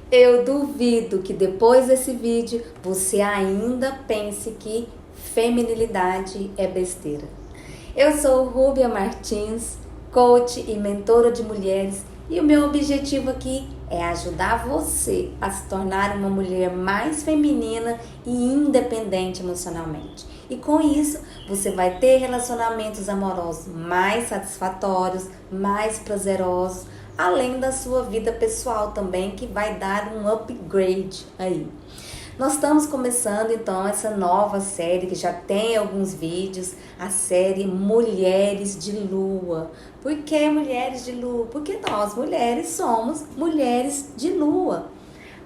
Eu duvido que depois desse vídeo você ainda pense que feminilidade é besteira. Eu sou Rúbia Martins, coach e mentora de mulheres, e o meu objetivo aqui é ajudar você a se tornar uma mulher mais feminina e independente emocionalmente. E com isso, você vai ter relacionamentos amorosos mais satisfatórios, mais prazerosos, além da sua vida pessoal também, que vai dar um upgrade aí. Nós estamos começando então essa nova série que já tem alguns vídeos, a série Mulheres de Lua. Por que Mulheres de Lua? Porque nós mulheres somos mulheres de lua.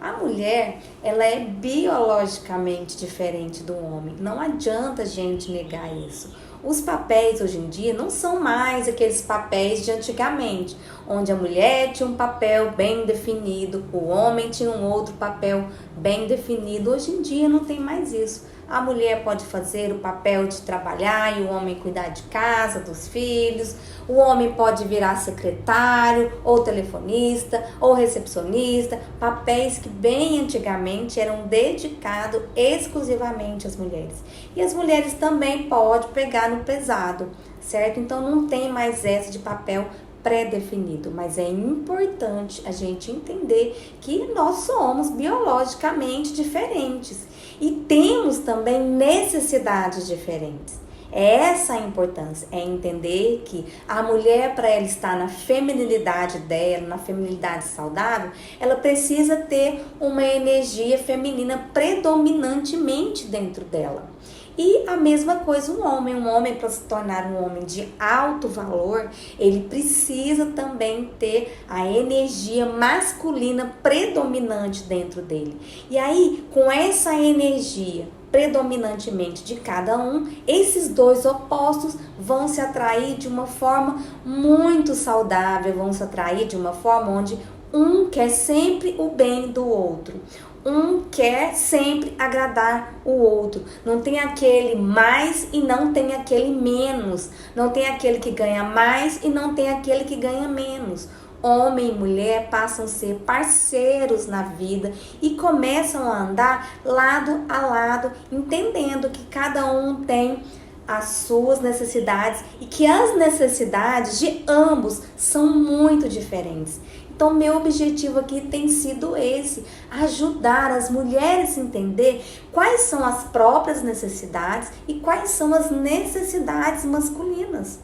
A mulher, ela é biologicamente diferente do homem. Não adianta a gente negar isso. Os papéis hoje em dia não são mais aqueles papéis de antigamente, onde a mulher tinha um papel bem definido, o homem tinha um outro papel bem definido. Hoje em dia não tem mais isso. A mulher pode fazer o papel de trabalhar e o homem cuidar de casa, dos filhos. O homem pode virar secretário, ou telefonista, ou recepcionista. Papéis que bem antigamente eram dedicados exclusivamente às mulheres. E as mulheres também podem pegar no pesado, certo? Então não tem mais essa de papel pré-definido, mas é importante a gente entender que nós somos biologicamente diferentes e temos também necessidades diferentes. Essa é a importância, é entender que a mulher, para ela estar na feminilidade dela, na feminilidade saudável, ela precisa ter uma energia feminina predominantemente dentro dela. E a mesma coisa um homem para se tornar um homem de alto valor, ele precisa também ter a energia masculina predominante dentro dele. E aí, com essa energia predominantemente de cada um, esses dois opostos vão se atrair de uma forma muito saudável, vão se atrair de uma forma onde um quer sempre o bem do outro. Um quer sempre agradar o outro. Não tem aquele mais e não tem aquele menos. Não tem aquele que ganha mais e não tem aquele que ganha menos. Homem e mulher passam a ser parceiros na vida e começam a andar lado a lado, entendendo que cada um tem as suas necessidades e que as necessidades de ambos são muito diferentes. Então, meu objetivo aqui tem sido esse, ajudar as mulheres a entender quais são as próprias necessidades e quais são as necessidades masculinas.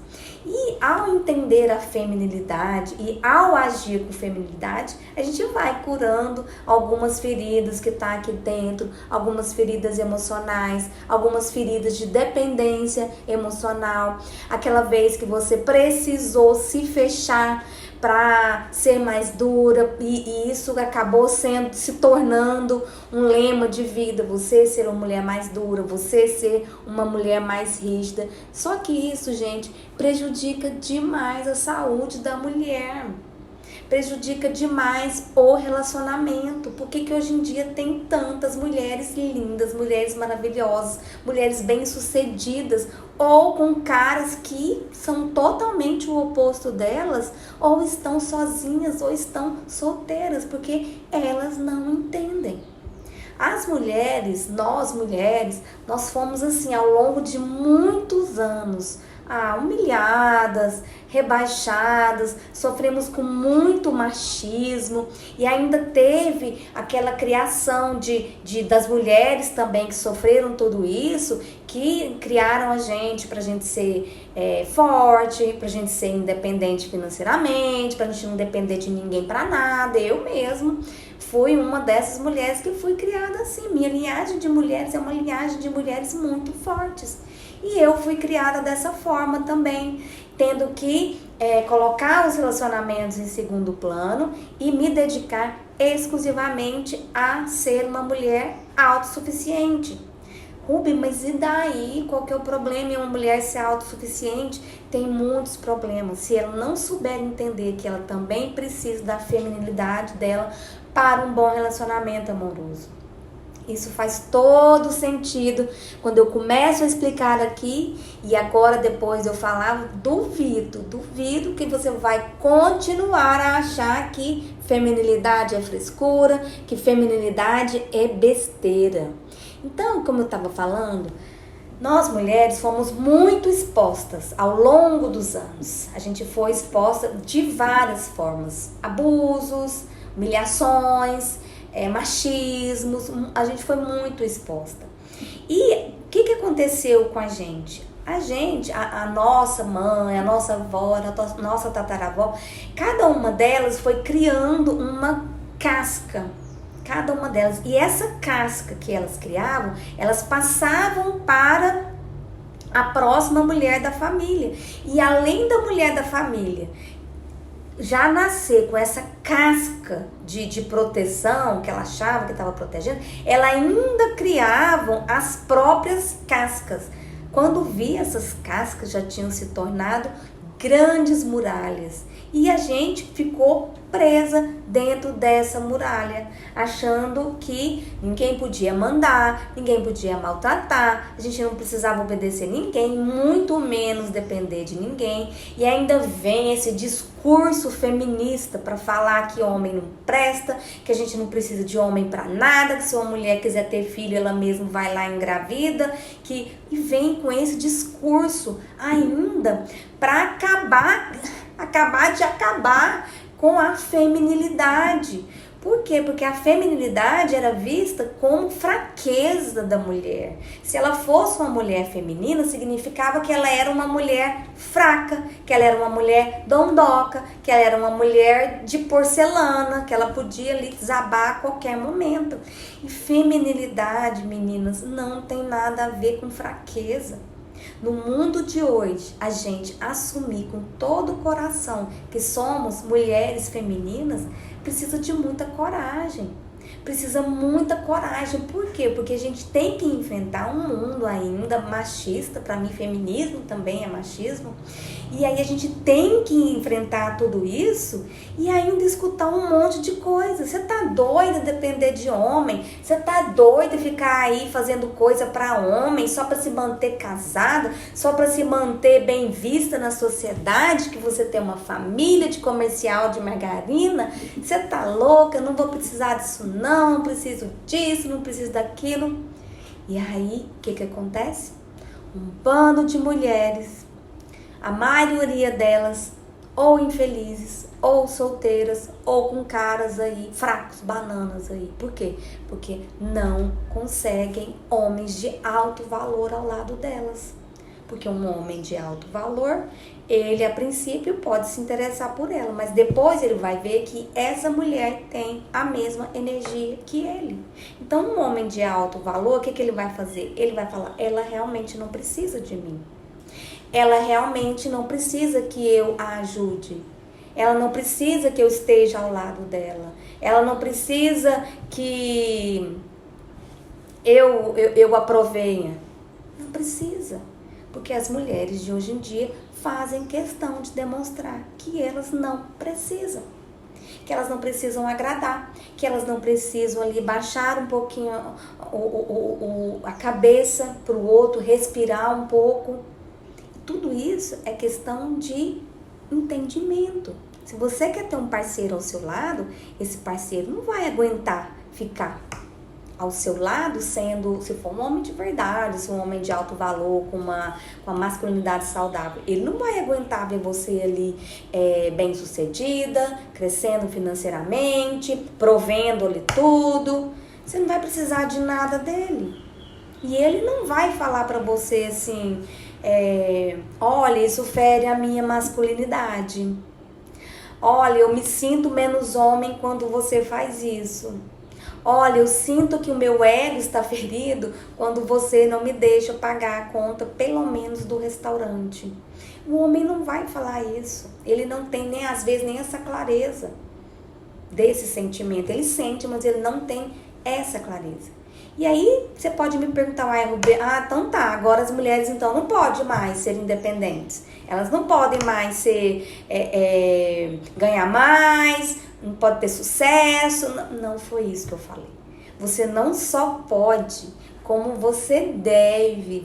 E ao entender a feminilidade e ao agir com feminilidade, a gente vai curando algumas feridas que tá aqui dentro, algumas feridas emocionais, algumas feridas de dependência emocional, aquela vez que você precisou se fechar para ser mais dura e isso acabou se tornando um lema de vida, você ser uma mulher mais dura, você ser uma mulher mais rígida. Só que isso, gente, prejudica demais a saúde da mulher. Prejudica demais o relacionamento. Por que hoje em dia tem tantas mulheres lindas, mulheres maravilhosas, mulheres bem-sucedidas, ou com caras que são totalmente o oposto delas, ou estão sozinhas, ou estão solteiras, porque elas não entendem. As mulheres, nós fomos assim ao longo de muitos anos, humilhadas, rebaixadas, sofremos com muito machismo e ainda teve aquela criação das mulheres também que sofreram tudo isso, que criaram a gente pra gente ser forte, pra gente ser independente financeiramente, pra gente não depender de ninguém pra nada. Eu mesmo fui uma dessas mulheres que fui criada assim. Minha linhagem de mulheres é uma linhagem de mulheres muito fortes. E eu fui criada dessa forma também, tendo que colocar os relacionamentos em segundo plano e me dedicar exclusivamente a ser uma mulher autossuficiente. Rubi, mas e daí? Qual que é o problema em uma mulher ser autossuficiente? Tem muitos problemas. Se ela não souber entender que ela também precisa da feminilidade dela para um bom relacionamento amoroso. Isso faz todo sentido quando eu começo a explicar aqui e agora depois eu falar, duvido que você vai continuar a achar que feminilidade é frescura, que feminilidade é besteira. Então, como eu estava falando, nós mulheres fomos muito expostas ao longo dos anos. A gente foi exposta de várias formas, abusos, humilhações, machismos, a gente foi muito exposta. E o que aconteceu com a gente? A nossa mãe, a nossa avó, a nossa tataravó, cada uma delas foi criando uma casca. Cada uma delas. E essa casca que elas criavam, elas passavam para a próxima mulher da família. E além da mulher da família já nascer com essa casca de proteção, que ela achava que estava protegendo, ela ainda criavam as próprias cascas. Quando via, essas cascas já tinham se tornado grandes muralhas. E a gente ficou presa dentro dessa muralha, achando que ninguém podia mandar, ninguém podia maltratar, a gente não precisava obedecer ninguém, muito menos depender de ninguém. E ainda vem esse discurso feminista para falar que homem não presta, que a gente não precisa de homem para nada, que se uma mulher quiser ter filho, ela mesma vai lá e engravida, e vem com esse discurso ainda para acabar com a feminilidade. Por quê? Porque a feminilidade era vista como fraqueza da mulher. Se ela fosse uma mulher feminina, significava que ela era uma mulher fraca, que ela era uma mulher dondoca, que ela era uma mulher de porcelana, que ela podia ali desabar a qualquer momento. E feminilidade, meninas, não tem nada a ver com fraqueza. No mundo de hoje, a gente assumir com todo o coração que somos mulheres femininas, precisa de muita coragem. Precisa muita coragem. Por quê? Porque a gente tem que enfrentar um mundo ainda machista. Para mim, feminismo também é machismo. E aí a gente tem que enfrentar tudo isso e ainda escutar um monte de coisa. Você tá doida depender de homem? Você tá doida ficar aí fazendo coisa para homem só para se manter casada? Só para se manter bem vista na sociedade? Que você tem uma família de comercial de margarina? Você tá louca? Eu não vou precisar disso não preciso disso, não preciso daquilo. E aí, o que acontece? Um bando de mulheres, a maioria delas ou infelizes, ou solteiras, ou com caras aí fracos, bananas aí. Por quê? Porque não conseguem homens de alto valor ao lado delas. Porque um homem de alto valor, ele a princípio pode se interessar por ela, mas depois ele vai ver que essa mulher tem a mesma energia que ele. Então um homem de alto valor, o que ele vai fazer? Ele vai falar, ela realmente não precisa de mim. Ela realmente não precisa que eu a ajude. Ela não precisa que eu esteja ao lado dela. Ela não precisa que eu a provenha. Não precisa. Porque as mulheres de hoje em dia fazem questão de demonstrar que elas não precisam. Que elas não precisam agradar. Que elas não precisam ali baixar um pouquinho a cabeça para o outro, respirar um pouco. Tudo isso é questão de entendimento. Se você quer ter um parceiro ao seu lado, esse parceiro não vai aguentar ficar ao seu lado sendo, se for um homem de verdade, se for um homem de alto valor, com uma masculinidade saudável, ele não vai aguentar ver você ali bem sucedida, crescendo financeiramente, provendo-lhe tudo. Você não vai precisar de nada dele. E ele não vai falar pra você assim, olha, isso fere a minha masculinidade. Olha, eu me sinto menos homem quando você faz isso. Olha, eu sinto que o meu ego está ferido quando você não me deixa pagar a conta, pelo menos do restaurante. O homem não vai falar isso. Ele não tem nem, às vezes, nem essa clareza desse sentimento. Ele sente, mas ele não tem essa clareza. E aí, você pode me perguntar, então tá, agora as mulheres então não podem mais ser independentes. Elas não podem mais ganhar mais, não pode ter sucesso. Não foi isso que eu falei. Você não só pode, como você deve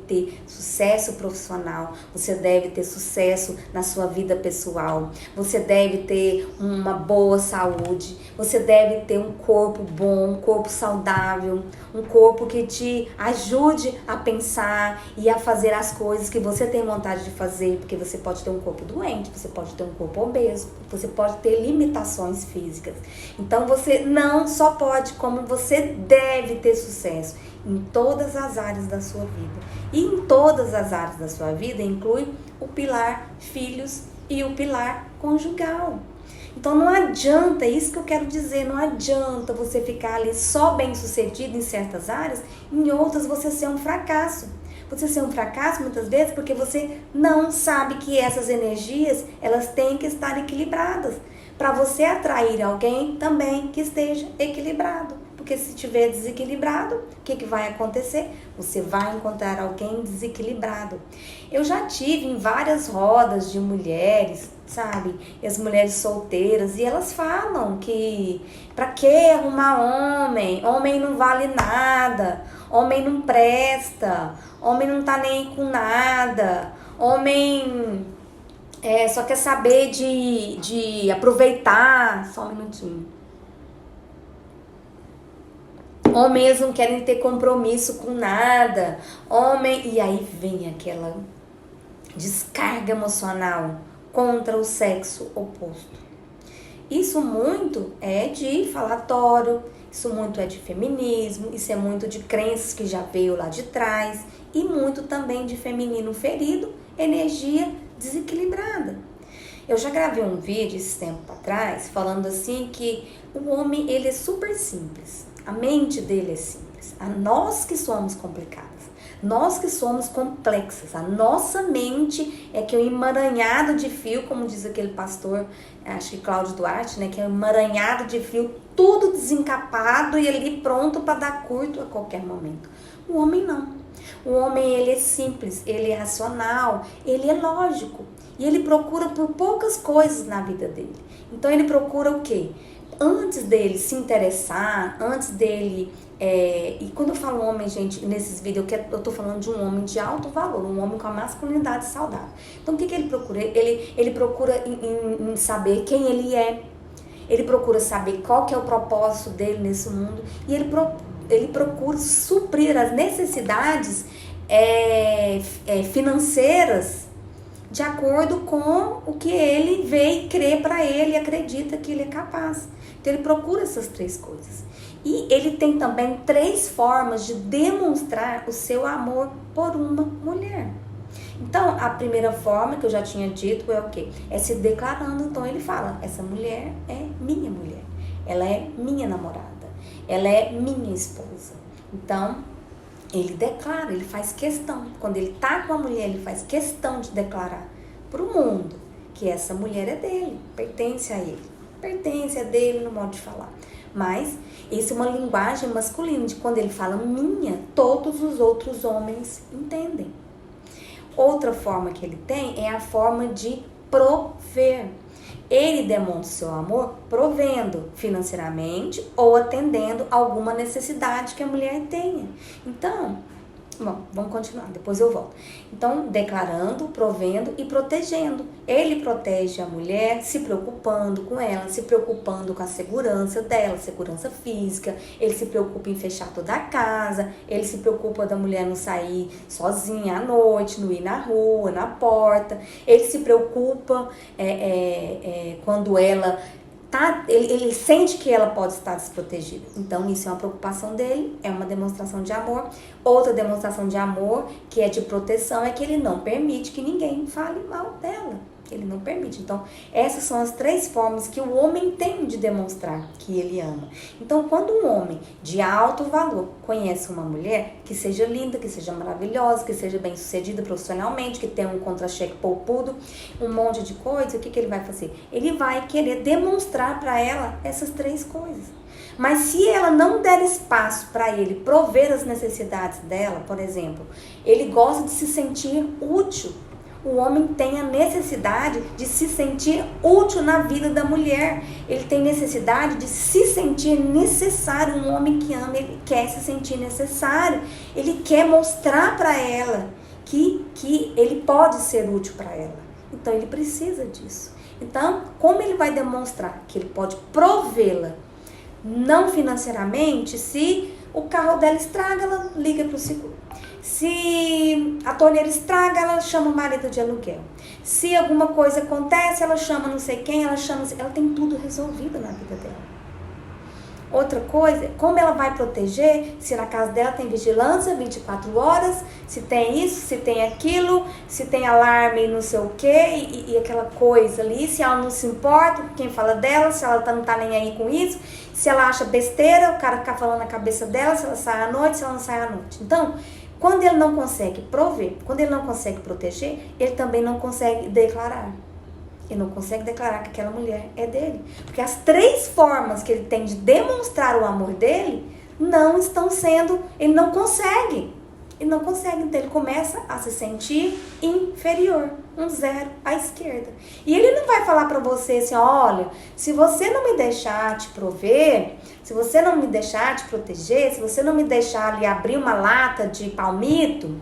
ter sucesso profissional, você deve ter sucesso na sua vida pessoal, você deve ter uma boa saúde, você deve ter um corpo bom, um corpo saudável, um corpo que te ajude a pensar e a fazer as coisas que você tem vontade de fazer, porque você pode ter um corpo doente, você pode ter um corpo obeso, você pode ter limitações físicas. Então você não só pode, como você deve ter sucesso em todas as áreas da sua vida. E em todas as áreas da sua vida inclui o pilar filhos e o pilar conjugal. Então não adianta, é isso que eu quero dizer, não adianta você ficar ali só bem sucedido em certas áreas, em outras você ser um fracasso. Você ser um fracasso muitas vezes porque você não sabe que essas energias, elas têm que estar equilibradas, para você atrair alguém também que esteja equilibrado. Porque se estiver desequilibrado, o que vai acontecer? Você vai encontrar alguém desequilibrado. Eu já tive em várias rodas de mulheres, sabe? E as mulheres solteiras, e elas falam que pra que arrumar homem? Homem não vale nada, homem não presta, homem não tá nem aí com nada, homem só quer saber de aproveitar. Só um minutinho. Homens não querem ter compromisso com nada. E aí vem aquela descarga emocional contra o sexo oposto. Isso muito é de falatório, isso muito é de feminismo, isso é muito de crenças que já veio lá de trás e muito também de feminino ferido, energia desequilibrada. Eu já gravei um vídeo esse tempo atrás falando assim que o homem, ele é super simples. A mente dele é simples. Nós que somos complicadas. Nós que somos complexas. A nossa mente é que é um emaranhado de fio, como diz aquele pastor, acho que Cláudio Duarte, né? Que é um emaranhado de fio, tudo desencapado e ali pronto para dar curto a qualquer momento. O homem não. O homem, ele é simples, ele é racional, ele é lógico. E ele procura por poucas coisas na vida dele. Então ele procura o quê? Antes dele se interessar, antes dele... e quando eu falo homem, gente, nesses vídeos, eu tô falando de um homem de alto valor, um homem com a masculinidade saudável. Então o que ele procura? Ele procura em saber quem ele é. Ele procura saber qual que é o propósito dele nesse mundo. E ele procura suprir as necessidades financeiras de acordo com o que ele vê e crê para ele, acredita que ele é capaz. Então ele procura essas três coisas. E ele tem também 3 formas de demonstrar o seu amor por uma mulher. Então, a primeira forma que eu já tinha dito é o quê? É se declarando. Então ele fala, essa mulher é minha mulher, ela é minha namorada, ela é minha esposa. Então, ele declara, ele faz questão. Quando ele tá com a mulher, ele faz questão de declarar para o mundo que essa mulher é dele, pertence a ele. Pertence a dele no modo de falar. Mas isso é uma linguagem masculina, de quando ele fala minha, todos os outros homens entendem. Outra forma que ele tem é a forma de prover. Ele demonstra seu amor provendo financeiramente ou atendendo alguma necessidade que a mulher tenha. Então, bom, vamos continuar, depois eu volto. Então, declarando, provendo e protegendo. Ele protege a mulher se preocupando com ela, se preocupando com a segurança dela, segurança física. Ele se preocupa em fechar toda a casa, ele se preocupa da mulher não sair sozinha à noite, não ir na rua, na porta. Ele se preocupa quando ela... Ele sente que ela pode estar desprotegida. Então, isso é uma preocupação dele, é uma demonstração de amor. Outra demonstração de amor, que é de proteção, é que ele não permite que ninguém fale mal dela. Ele não permite. Então, essas são as 3 formas que o homem tem de demonstrar que ele ama. Então, quando um homem de alto valor conhece uma mulher que seja linda, que seja maravilhosa, que seja bem sucedida profissionalmente, que tenha um contra-cheque poupudo, um monte de coisa, o que ele vai fazer? Ele vai querer demonstrar para ela essas 3 coisas. Mas se ela não der espaço para ele prover as necessidades dela, por exemplo, ele gosta de se sentir útil. O homem tem a necessidade de se sentir útil na vida da mulher. Ele tem necessidade de se sentir necessário. Um homem que ama, ele quer se sentir necessário. Ele quer mostrar para ela que ele pode ser útil para ela. Então, ele precisa disso. Então, como ele vai demonstrar que ele pode provê-la, não financeiramente, se o carro dela estraga, ela liga para o seguro. Se a torneira estraga, ela chama o marido de aluguel. Se alguma coisa acontece, ela chama não sei quem, ela tem tudo resolvido na vida dela. Outra coisa, como ela vai proteger, se na casa dela tem vigilância 24 horas, se tem isso, se tem aquilo, se tem alarme não sei o que, e aquela coisa ali, se ela não se importa com quem fala dela, se ela não tá nem aí com isso, se ela acha besteira, o cara fica falando na cabeça dela, se ela sai à noite, se ela não sai à noite. Então, quando ele não consegue prover, quando ele não consegue proteger, ele também não consegue declarar. Ele não consegue declarar que aquela mulher é dele. Porque as 3 formas que ele tem de demonstrar o amor dele não estão sendo... Ele não consegue. Ele não consegue. Então ele começa a se sentir inferior. Um 0 à esquerda. E ele não vai falar pra você assim, olha, se você não me deixar te prover, se você não me deixar te proteger, se você não me deixar ali abrir uma lata de palmito,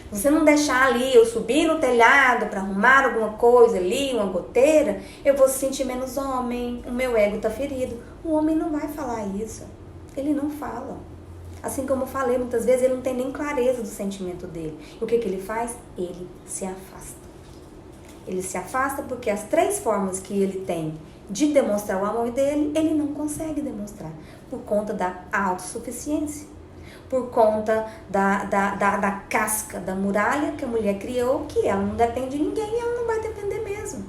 você não deixar ali eu subir no telhado para arrumar alguma coisa ali, uma goteira, eu vou se sentir menos homem, o meu ego tá ferido. O homem não vai falar isso. Ele não fala. Assim como eu falei, muitas vezes ele não tem nem clareza do sentimento dele. E o que ele faz? Ele se afasta. Ele se afasta porque as 3 formas que ele tem de demonstrar o amor dele, ele não consegue demonstrar. Por conta da autossuficiência. Por conta da casca, da muralha que a mulher criou, que ela não depende de ninguém e ela não vai depender mesmo.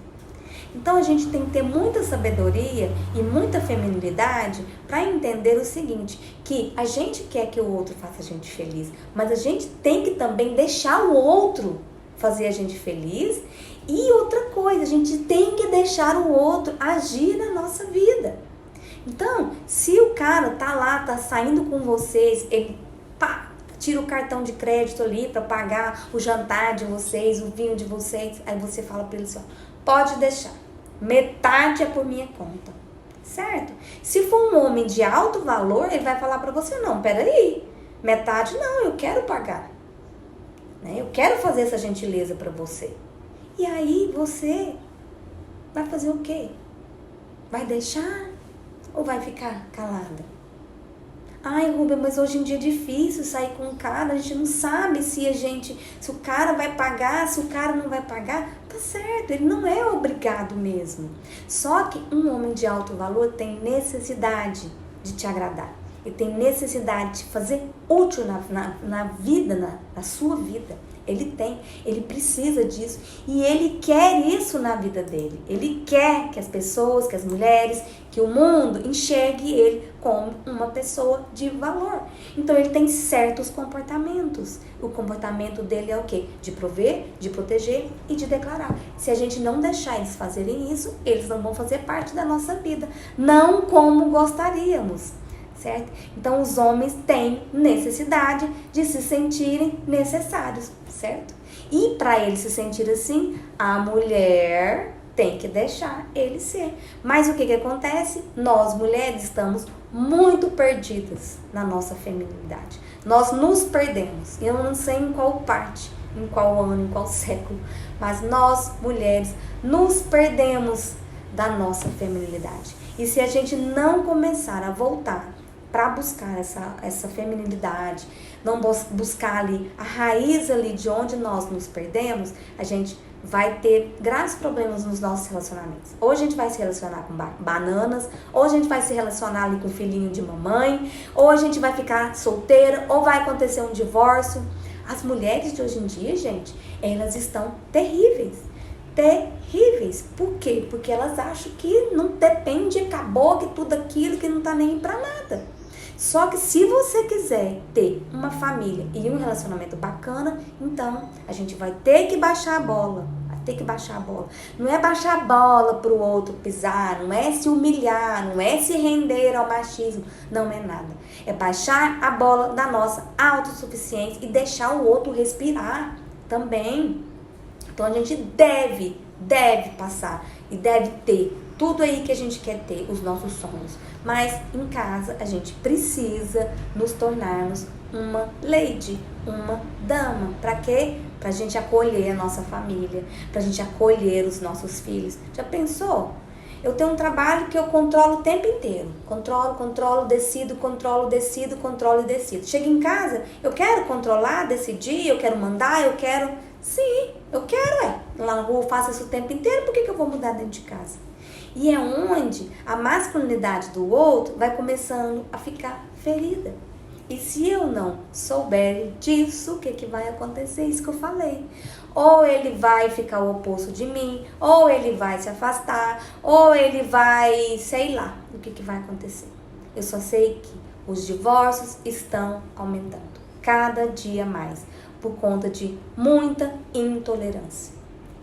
Então a gente tem que ter muita sabedoria e muita feminilidade para entender o seguinte, que a gente quer que o outro faça a gente feliz, mas a gente tem que também deixar o outro fazer a gente feliz. E outra coisa, a gente tem que deixar o outro agir na nossa vida. Então, se o cara tá lá, tá saindo com vocês, ele tira o cartão de crédito ali para pagar o jantar de vocês, o vinho de vocês, aí você fala para ele assim, ó, pode deixar, metade é por minha conta, certo? Se for um homem de alto valor, ele vai falar para você, não, peraí, metade não, eu quero pagar, né? Eu quero fazer essa gentileza para você. E aí você vai fazer o quê? Vai deixar ou vai ficar calada? Ai, Rubia, mas hoje em dia é difícil sair com um cara, a gente não sabe se o cara vai pagar, se o cara não vai pagar. Tá certo, ele não é obrigado mesmo. Só que um homem de alto valor tem necessidade de te agradar. Ele tem necessidade de fazer útil na vida, na sua vida. Ele precisa disso e ele quer isso na vida dele. Ele quer que as pessoas, que as mulheres, que o mundo enxergue ele como uma pessoa de valor. Então ele tem certos comportamentos. O comportamento dele é o quê? De prover, de proteger e de declarar. Se a gente não deixar eles fazerem isso, eles não vão fazer parte da nossa vida. Não como gostaríamos. Certo? Então os homens têm necessidade de se sentirem necessários, certo? E para ele se sentir assim, a mulher tem que deixar ele ser. Mas o que acontece? Nós mulheres estamos muito perdidas na nossa feminilidade. Nós nos perdemos. Eu não sei em qual parte, em qual ano, em qual século, mas nós mulheres nos perdemos da nossa feminilidade. E se a gente não começar a voltar para buscar essa feminilidade, não buscar ali a raiz ali de onde nós nos perdemos, a gente vai ter graves problemas nos nossos relacionamentos. Ou a gente vai se relacionar com bananas, ou a gente vai se relacionar ali com o filhinho de mamãe, ou a gente vai ficar solteira, ou vai acontecer um divórcio. As mulheres de hoje em dia, gente, elas estão terríveis. Terríveis. Por quê? Porque elas acham que não depende, acabou, que tudo aquilo, que não tá nem pra nada. Só que se você quiser ter uma família e um relacionamento bacana, então a gente vai ter que baixar a bola. Vai ter que baixar a bola. Não é baixar a bola pro outro pisar, não é se humilhar, não é se render ao machismo. Não é nada. É baixar a bola da nossa autossuficiência e deixar o outro respirar também. Então a gente deve passar e deve ter tudo aí que a gente quer ter, os nossos sonhos. Mas em casa a gente precisa nos tornarmos uma lady, uma dama. Para quê? Pra gente acolher a nossa família, pra gente acolher os nossos filhos. Já pensou? Eu tenho um trabalho que eu controlo o tempo inteiro. Controlo, decido. Chego em casa, eu quero controlar, decidir, eu quero mandar, eu quero... Sim, eu quero, Lá na rua eu faço isso o tempo inteiro, por que eu vou mudar dentro de casa? E é onde a masculinidade do outro vai começando a ficar ferida. E se eu não souber disso, o que vai acontecer? Isso que eu falei. Ou ele vai ficar o oposto de mim, ou ele vai se afastar, ou ele vai, sei lá, o que vai acontecer. Eu só sei que os divórcios estão aumentando, cada dia mais, por conta de muita intolerância.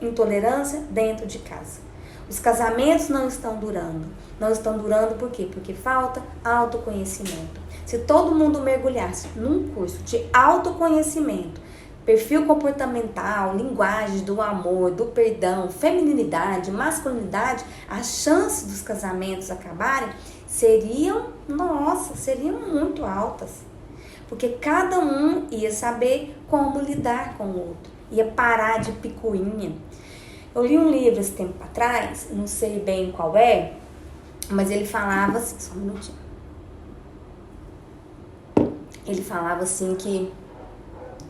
Intolerância dentro de casa. Os casamentos não estão durando. Não estão durando por quê? Porque falta autoconhecimento. Se todo mundo mergulhasse num curso de autoconhecimento, perfil comportamental, linguagem do amor, do perdão, feminilidade, masculinidade, as chances dos casamentos acabarem seriam muito altas. Porque cada um ia saber como lidar com o outro, ia parar de picuinha. Eu li um livro esse tempo atrás, não sei bem qual é, mas ele falava assim, só um minutinho. Ele falava assim que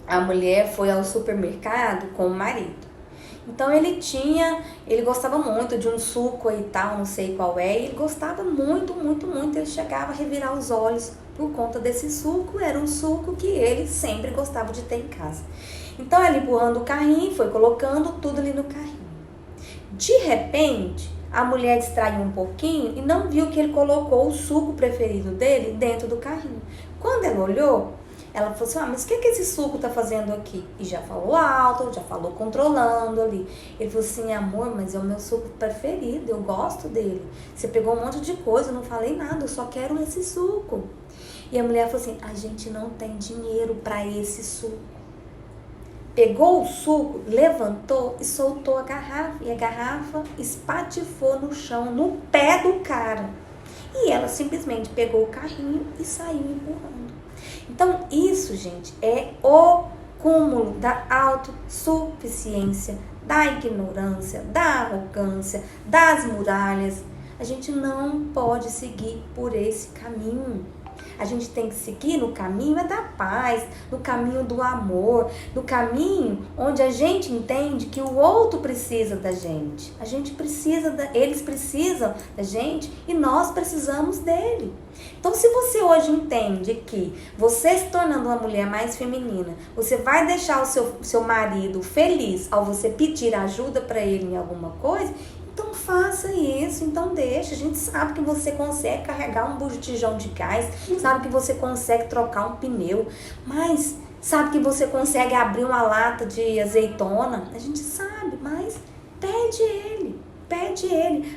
a mulher foi ao supermercado com o marido. Então ele gostava muito de um suco e tal, não sei qual é, e ele gostava muito, ele chegava a revirar os olhos por conta desse suco, era um suco que ele sempre gostava de ter em casa. Então ele empurrando o carrinho, foi colocando tudo ali no carrinho. De repente, a mulher distraiu um pouquinho e não viu que ele colocou o suco preferido dele dentro do carrinho. Quando ela olhou, ela falou assim, mas o que esse suco tá fazendo aqui? E já falou alto, já falou controlando ali. Ele falou assim, amor, mas é o meu suco preferido, eu gosto dele. Você pegou um monte de coisa, eu não falei nada, eu só quero esse suco. E a mulher falou assim, a gente não tem dinheiro para esse suco. Pegou o suco, levantou e soltou a garrafa. E a garrafa espatifou no chão, no pé do cara. E ela simplesmente pegou o carrinho e saiu empurrando. Então, isso, gente, é o cúmulo da autossuficiência, da ignorância, da arrogância, das muralhas. A gente não pode seguir por esse caminho. A gente tem que seguir no caminho da paz, no caminho do amor, no caminho onde a gente entende que o outro precisa da gente. A gente precisa, eles precisam da gente e nós precisamos dele. Então, se você hoje entende que você se tornando uma mulher mais feminina, você vai deixar o seu marido feliz ao você pedir ajuda para ele em alguma coisa, então faça isso, então deixa. A gente sabe que você consegue carregar um botijão de gás, sabe que você consegue trocar um pneu, mas sabe que você consegue abrir uma lata de azeitona. A gente sabe, mas pede ele.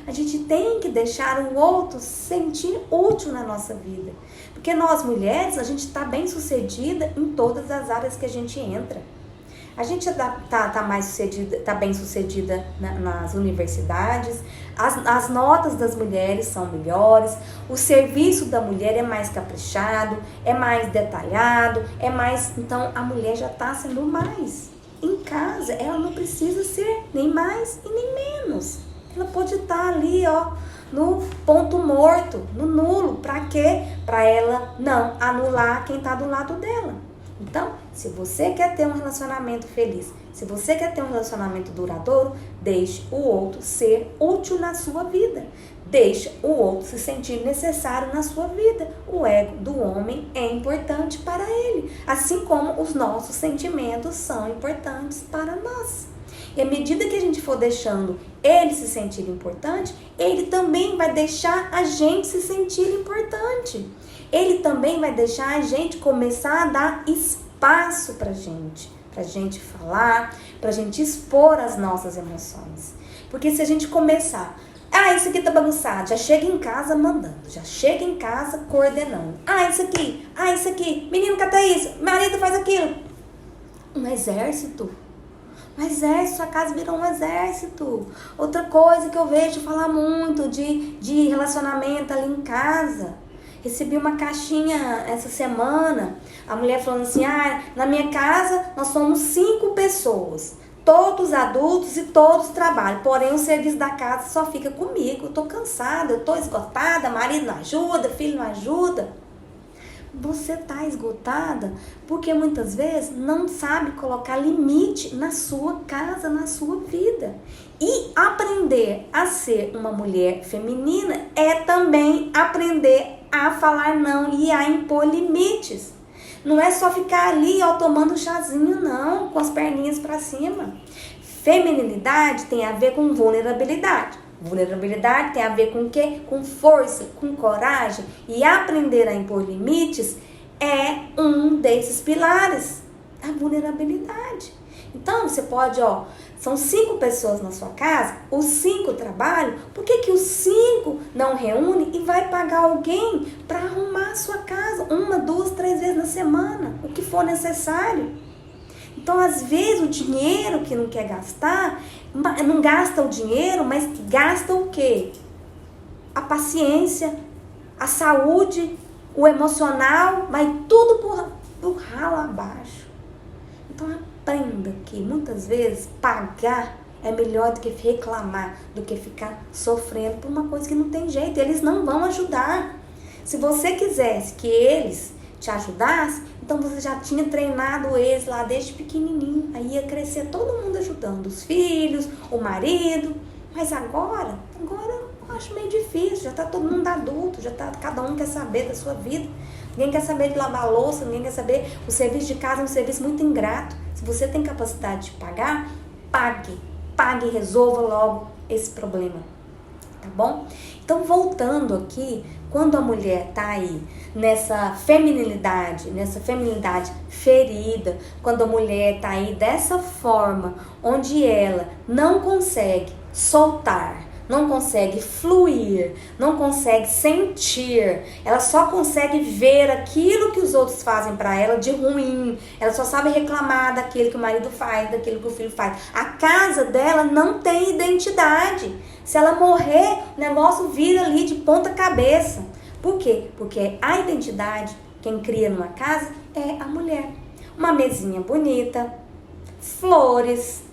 A gente tem que deixar o outro se sentir útil na nossa vida. Porque nós mulheres, a gente está bem sucedida em todas as áreas que a gente entra. A gente tá bem sucedida nas universidades, as notas das mulheres são melhores, o serviço da mulher é mais caprichado, é mais detalhado, é mais... Então, a mulher já está sendo mais. Em casa, ela não precisa ser nem mais e nem menos. Ela pode estar ali, no ponto morto, no nulo. Para quê? Para ela não anular quem está do lado dela. Então, se você quer ter um relacionamento feliz, se você quer ter um relacionamento duradouro, deixe o outro ser útil na sua vida. Deixe o outro se sentir necessário na sua vida. O ego do homem é importante para ele, assim como os nossos sentimentos são importantes para nós. E à medida que a gente for deixando ele se sentir importante, ele também vai deixar a gente se sentir importante. Ele também vai deixar a gente começar a dar espaço pra gente falar, pra gente expor as nossas emoções. Porque se a gente começar, isso aqui tá bagunçado, já chega em casa mandando, já chega em casa coordenando. Isso aqui, menino cata isso, marido faz aquilo. Um exército. Sua casa virou um exército. Outra coisa que eu vejo falar muito de relacionamento ali em casa. Recebi uma caixinha essa semana, a mulher falando assim, na minha casa nós somos 5 pessoas, todos adultos e todos trabalham, porém o serviço da casa só fica comigo, eu tô cansada, eu tô esgotada, marido não ajuda, filho não ajuda. Você está esgotada porque muitas vezes não sabe colocar limite na sua casa, na sua vida. E aprender a ser uma mulher feminina é também aprender a falar não e a impor limites. Não é só ficar ali tomando chazinho não, com as perninhas para cima. Feminilidade tem a ver com vulnerabilidade. Vulnerabilidade tem a ver com o quê? Com força, com coragem. E aprender a impor limites é um desses pilares. A vulnerabilidade. Então, você pode, são 5 pessoas na sua casa, os 5 trabalham, por que os 5 não reúnem e vai pagar alguém para arrumar a sua casa 1, 2, 3 vezes na semana, o que for necessário? Então, às vezes, o dinheiro que não quer gastar, não gasta o dinheiro, mas gasta o quê? A paciência, a saúde, o emocional, vai tudo por ralo abaixo. Então, aprenda que muitas vezes pagar é melhor do que reclamar, do que ficar sofrendo por uma coisa que não tem jeito. Eles não vão ajudar. Se você quisesse que eles te ajudassem, então você já tinha treinado eles lá desde pequenininho. Aí ia crescer todo mundo ajudando, os filhos, o marido. Mas agora eu acho meio difícil. Já tá todo mundo adulto, cada um quer saber da sua vida. Ninguém quer saber de lavar a louça, ninguém quer saber. O serviço de casa é um serviço muito ingrato. Se você tem capacidade de pagar, pague e resolva logo esse problema. Tá bom? Então, voltando aqui, quando a mulher tá aí nessa feminilidade ferida, quando a mulher tá aí dessa forma, onde ela não consegue soltar, não consegue fluir, não consegue sentir, ela só consegue ver aquilo que os outros fazem para ela de ruim, ela só sabe reclamar daquilo que o marido faz, daquilo que o filho faz. A casa dela não tem identidade. Se ela morrer, o negócio vira ali de ponta cabeça. Por quê? Porque a identidade, quem cria numa casa, é a mulher. Uma mesinha bonita, flores,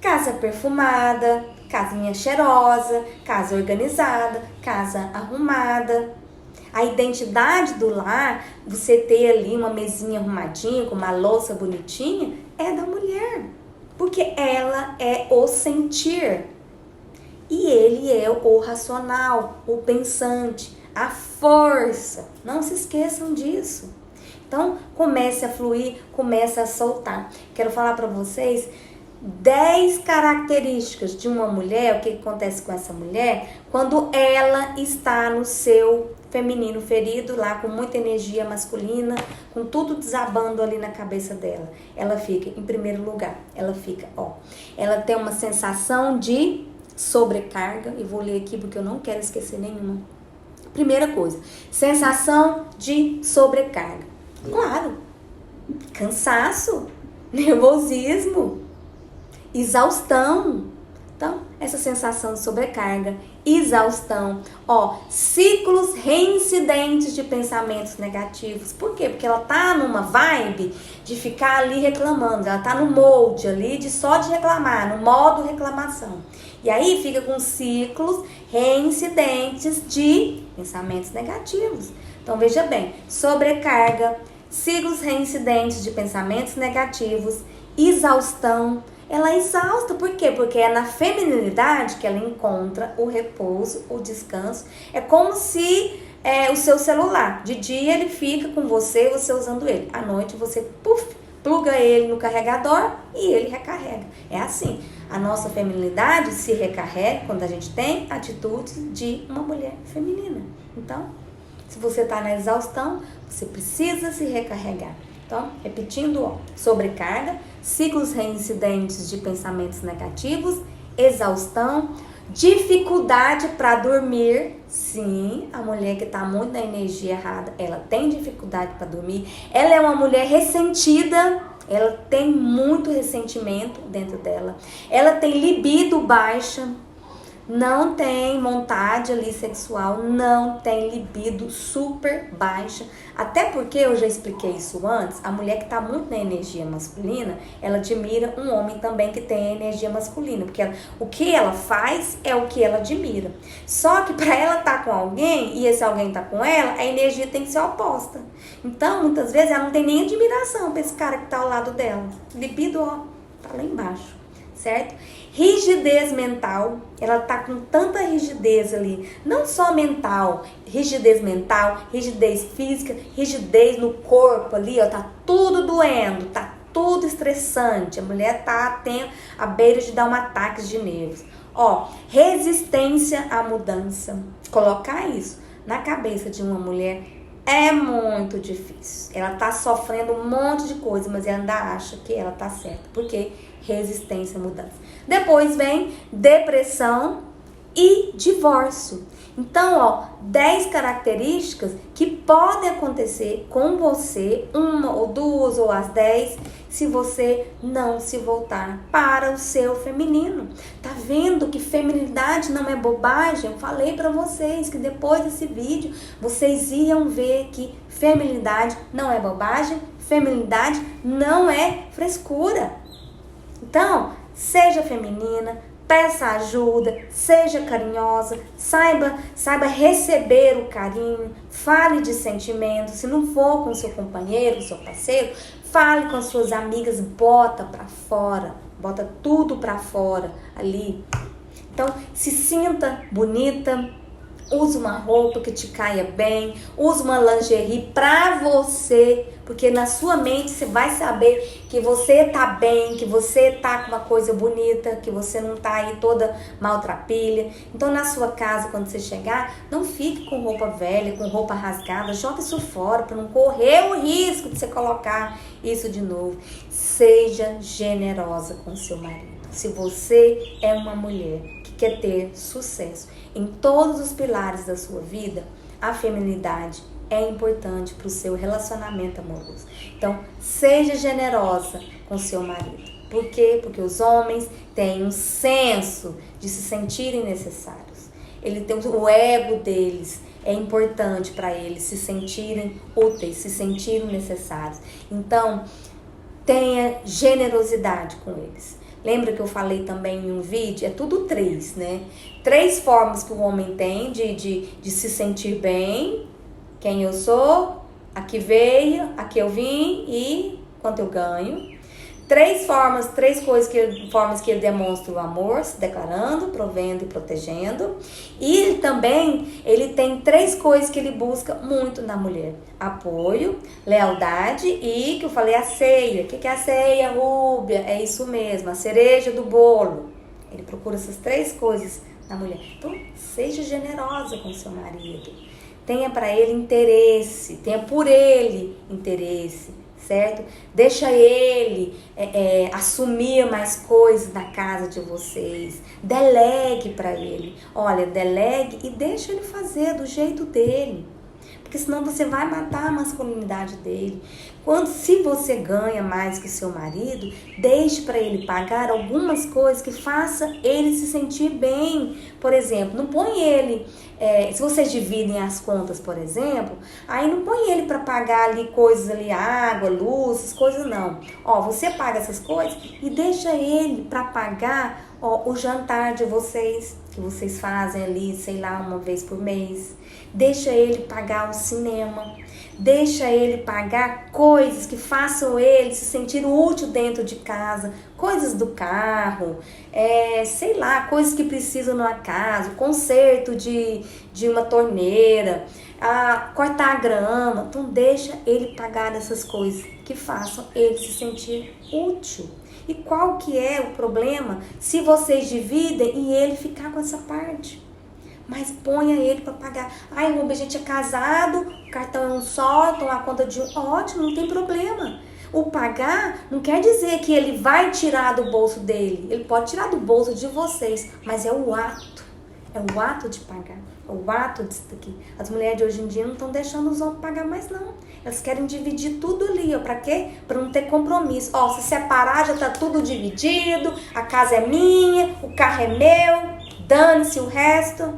casa perfumada, casinha cheirosa, casa organizada, casa arrumada. A identidade do lar, você ter ali uma mesinha arrumadinha, com uma louça bonitinha, é da mulher. Porque ela é o sentir. E ele é o racional, o pensante, a força. Não se esqueçam disso. Então, comece a fluir, comece a soltar. Quero falar para vocês 10 características de uma mulher, o que acontece com essa mulher, quando ela está no seu feminino ferido, lá com muita energia masculina, com tudo desabando ali na cabeça dela. Ela fica, em primeiro lugar, ela tem uma sensação de sobrecarga, e vou ler aqui porque eu não quero esquecer nenhuma. Primeira coisa, sensação de sobrecarga. Claro, cansaço, nervosismo, exaustão. Então, essa sensação de sobrecarga, exaustão, ciclos reincidentes de pensamentos negativos. Por quê? Porque ela tá numa vibe de ficar ali reclamando, ela tá no molde ali só de reclamar, no modo reclamação. E aí fica com ciclos reincidentes de pensamentos negativos. Então, veja bem, sobrecarga, ciclos reincidentes de pensamentos negativos, exaustão. Ela é exausta, por quê? Porque é na feminilidade que ela encontra o repouso, o descanso. É como se o seu celular, de dia ele fica com você usando ele. À noite você, pluga ele no carregador e ele recarrega. É assim, a nossa feminilidade se recarrega quando a gente tem atitudes de uma mulher feminina. Então, se você está na exaustão, você precisa se recarregar. Então, repetindo, sobrecarga, ciclos reincidentes de pensamentos negativos, exaustão, Dificuldade para dormir. Sim, a mulher que está muito na energia errada, ela tem dificuldade para dormir. Ela é uma mulher ressentida, ela tem muito ressentimento dentro dela. Ela tem libido baixa, não tem vontade ali sexual, não tem libido super baixa. Até porque, eu já expliquei isso antes, a mulher que está muito na energia masculina, ela admira um homem também que tem a energia masculina. Porque o que ela faz é o que ela admira. Só que para ela estar com alguém, e esse alguém tá com ela, a energia tem que ser oposta. Então, muitas vezes, ela não tem nem admiração para esse cara que tá ao lado dela. Libido, ó, tá lá embaixo, certo? Rigidez mental, ela tá com tanta rigidez ali, não só mental, rigidez física, rigidez no corpo ali, ó, tá tudo doendo, tá tudo estressante, a mulher tá à beira de dar um ataque de nervos. Ó, resistência à mudança, colocar isso na cabeça de uma mulher é muito difícil. Ela tá sofrendo um monte de coisa, mas ela ainda acha que ela tá certa, porque resistência à mudança. Depois vem depressão e divórcio. Então, ó, 10 características que podem acontecer com você, uma ou duas ou as 10, se você não se voltar para o seu feminino. Tá vendo que feminilidade não é bobagem? Eu falei para vocês que depois desse vídeo, vocês iam ver que feminilidade não é bobagem, feminilidade não é frescura. Então, seja feminina, peça ajuda, seja carinhosa, saiba receber o carinho, fale de sentimentos. Se não for com seu companheiro, com seu parceiro, fale com as suas amigas, bota pra fora, bota tudo pra fora ali. Então, se sinta bonita, use uma roupa que te caia bem, use uma lingerie pra você, porque na sua mente você vai saber que você tá bem, que você tá com uma coisa bonita, que você não tá aí toda maltrapilha. Então, na sua casa, quando você chegar, não fique com roupa velha, com roupa rasgada, joga isso fora para não correr o risco de você colocar isso de novo. Seja generosa com seu marido. Se você é uma mulher que quer ter sucesso em todos os pilares da sua vida, a feminilidade é importante para o seu relacionamento amoroso. Então, seja generosa com seu marido. Por quê? Porque os homens têm um senso de se sentirem necessários. Ele tem o ego deles, é importante para eles se sentirem úteis, se sentirem necessários. Então, tenha generosidade com eles. Lembra que eu falei também em um vídeo? É tudo 3, né? 3 formas que o homem tem de se sentir bem. Quem eu sou, aqui veio, aqui eu vim e quanto eu ganho. 3 formas que ele demonstra o amor, se declarando, provendo e protegendo. E ele tem 3 coisas que ele busca muito na mulher: apoio, lealdade e, que eu falei, a ceia. O que é a ceia, Rúbia? É isso mesmo, a cereja do bolo. Ele procura essas 3 coisas na mulher. Então, seja generosa com seu marido. Tenha para ele interesse, tenha por ele interesse, certo? Deixa ele assumir mais coisas na casa de vocês. Delegue para ele. Olha, delegue e deixa ele fazer do jeito dele. Porque senão você vai matar a masculinidade dele. Se você ganha mais que seu marido, deixe para ele pagar algumas coisas que faça ele se sentir bem. Por exemplo, não põe ele, se vocês dividem as contas, por exemplo, aí não põe ele para pagar ali coisas ali, água, luz, essas coisas não. Ó, você paga essas coisas e deixa ele para pagar, ó, o jantar de vocês, que vocês fazem ali, sei lá, uma vez por mês. Deixa ele pagar o cinema. Deixa ele pagar coisas que façam ele se sentir útil dentro de casa. Coisas do carro, sei lá, coisas que precisam na casa. Conserto de uma torneira, cortar a grama. Então deixa ele pagar essas coisas que façam ele se sentir útil. E qual que é o problema se vocês dividem e ele ficar com essa parte? Mas ponha ele para pagar. Ai, Rubem, a gente é casado, o cartão é um só, então a conta de um. Ótimo, não tem problema. O pagar não quer dizer que ele vai tirar do bolso dele. Ele pode tirar do bolso de vocês, mas é o ato. É o ato de pagar, é o ato disso daqui. As mulheres de hoje em dia não estão deixando os homens pagar mais não. Elas querem dividir tudo ali, ó. Pra quê? Pra não ter compromisso. Ó, se separar já tá tudo dividido, a casa é minha, o carro é meu, dane-se o resto.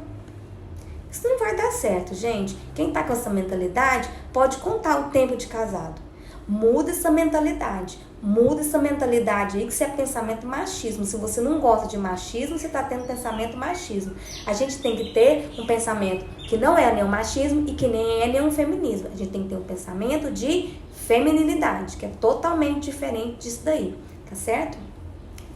Isso não vai dar certo, gente. Quem tá com essa mentalidade pode contar o tempo de casado. Muda essa mentalidade. Muda essa mentalidade aí, que isso é pensamento machismo. Se você não gosta de machismo, você está tendo pensamento machismo. A gente tem que ter um pensamento que não é nenhum machismo e que nem é nenhum feminismo. A gente tem que ter um pensamento de feminilidade, que é totalmente diferente disso daí, tá certo?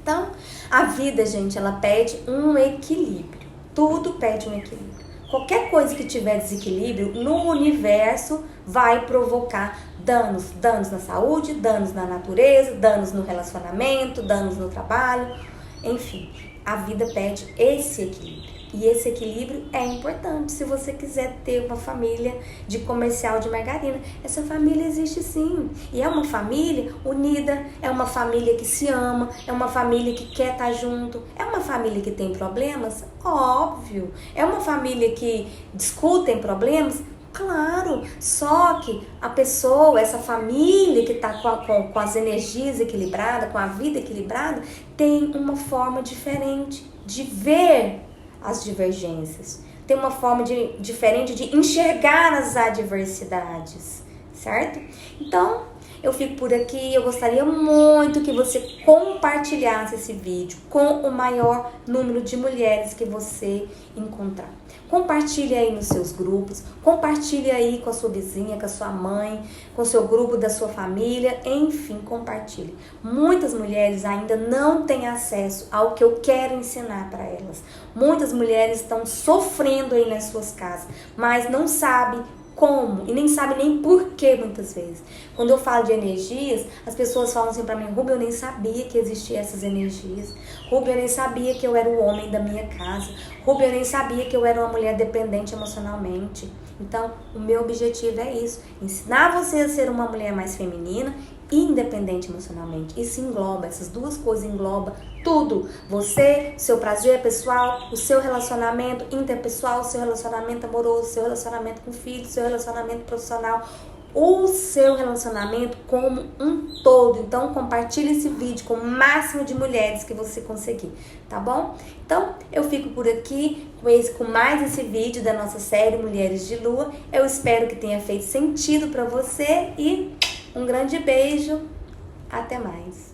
Então, a vida, gente, ela pede um equilíbrio. Tudo pede um equilíbrio. Qualquer coisa que tiver desequilíbrio no universo vai provocar danos. Danos na saúde, danos na natureza, danos no relacionamento, danos no trabalho. Enfim, a vida pede esse equilíbrio. E esse equilíbrio é importante se você quiser ter uma família de comercial de margarina. Essa família existe sim. E é uma família unida, é uma família que se ama, é uma família que quer estar junto. É uma família que tem problemas? Óbvio. É uma família que discutem problemas? Claro. Só que a pessoa, essa família que está com as energias equilibradas, com a vida equilibrada, tem uma forma diferente de ver as divergências, tem uma forma diferente de enxergar as adversidades, certo? Então, eu fico por aqui. Eu gostaria muito que você compartilhasse esse vídeo com o maior número de mulheres que você encontrar. Compartilhe aí nos seus grupos, compartilhe aí com a sua vizinha, com a sua mãe, com o seu grupo da sua família, enfim, compartilhe. Muitas mulheres ainda não têm acesso ao que eu quero ensinar para elas. Muitas mulheres estão sofrendo aí nas suas casas, mas não sabem como e nem sabe nem por que muitas vezes. Quando eu falo de energias, as pessoas falam assim pra mim: Rubia, eu nem sabia que existiam essas energias. Rubia, eu nem sabia que eu era o homem da minha casa. Rubia, eu nem sabia que eu era uma mulher dependente emocionalmente. Então, o meu objetivo é isso: ensinar você a ser uma mulher mais feminina e independente emocionalmente. Isso engloba, essas duas coisas engloba tudo. Você, seu prazer pessoal, o seu relacionamento interpessoal, o seu relacionamento amoroso, o seu relacionamento com filhos, o seu relacionamento profissional, o seu relacionamento como um todo. Então, compartilhe esse vídeo com o máximo de mulheres que você conseguir, tá bom? Então, eu fico por aqui com mais esse vídeo da nossa série Mulheres de Lua. Eu espero que tenha feito sentido para você e um grande beijo. Até mais.